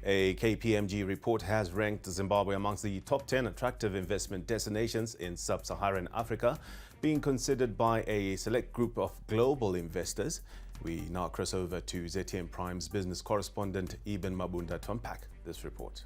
A KPMG report has ranked Zimbabwe amongst the top 10 attractive investment destinations in sub-Saharan Africa, being considered by a select group of global investors. We now cross over to ZTN Prime's business correspondent Eben Mabunda to unpack this report.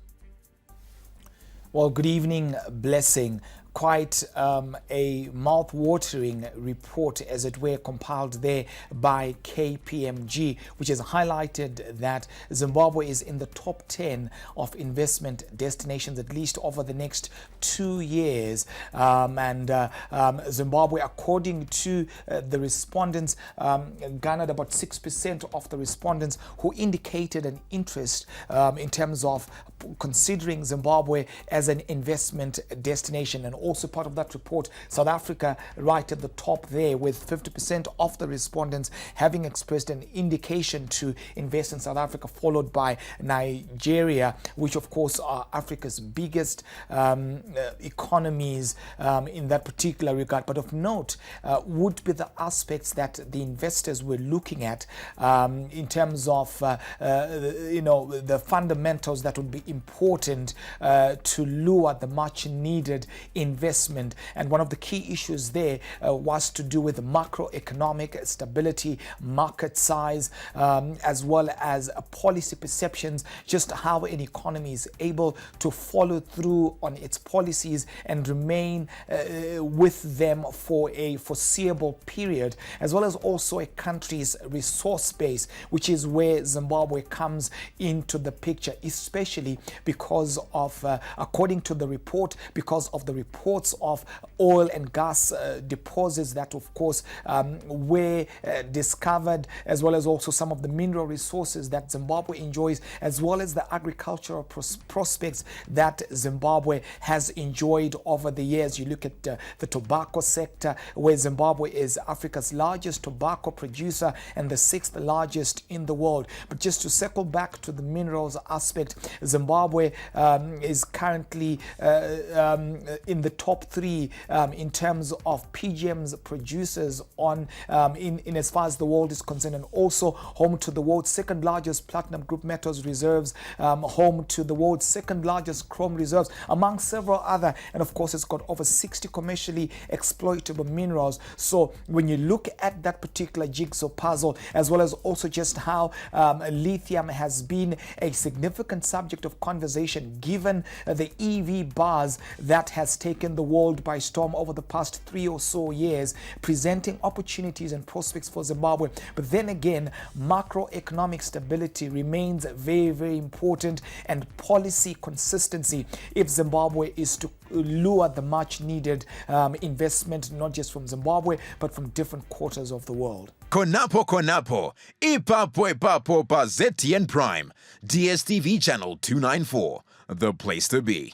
Well, good evening, Blessing. Quite a mouth-watering report, as it were, compiled there by KPMG, which has highlighted that Zimbabwe is in the top 10 of investment destinations, at least over the next 2 years. Zimbabwe, according to the respondents, garnered about 6% of the respondents who indicated an interest in terms of considering Zimbabwe as an investment destination. And also part of that report, South Africa right at the top there, with 50% of the respondents having expressed an indication to invest in South Africa, followed by Nigeria, which of course are Africa's biggest economies in that particular regard. But of note would be the aspects that the investors were looking at in terms of the fundamentals that would be important to lure the much needed investment. And one of the key issues there was to do with macroeconomic stability, market size, as well as policy perceptions, just how an economy is able to follow through on its policies and remain with them for a foreseeable period, as well as also a country's resource base, which is where Zimbabwe comes into the picture, especially because of, according to the report, because of the reports of oil and gas deposits that of course were discovered, as well as also some of the mineral resources that Zimbabwe enjoys, as well as the agricultural prospects that Zimbabwe has enjoyed over the years. You look at the tobacco sector, where Zimbabwe is Africa's largest tobacco producer and the 6th largest in the world. But just to circle back to the minerals aspect, Zimbabwe is currently in the top 3 in terms of PGMs producers on in as far as the world is concerned, and also home to the world's 2nd largest platinum group metals reserves, home to the world's 2nd largest chrome reserves, among several other. And of course, it's got over 60 commercially exploitable minerals. So when you look at that particular jigsaw puzzle, as well as also just how lithium has been a significant subject of conversation, given the EV buzz that has taken the world by storm over the past 3 or so years, presenting opportunities and prospects for Zimbabwe. But then again, macroeconomic stability remains very, very important, and policy consistency if Zimbabwe is to lure the much needed investment, not just from Zimbabwe, but from different quarters of the world. Konapo Konapo, Ipapo pa ZTN Prime, DSTV channel 294, the place to be.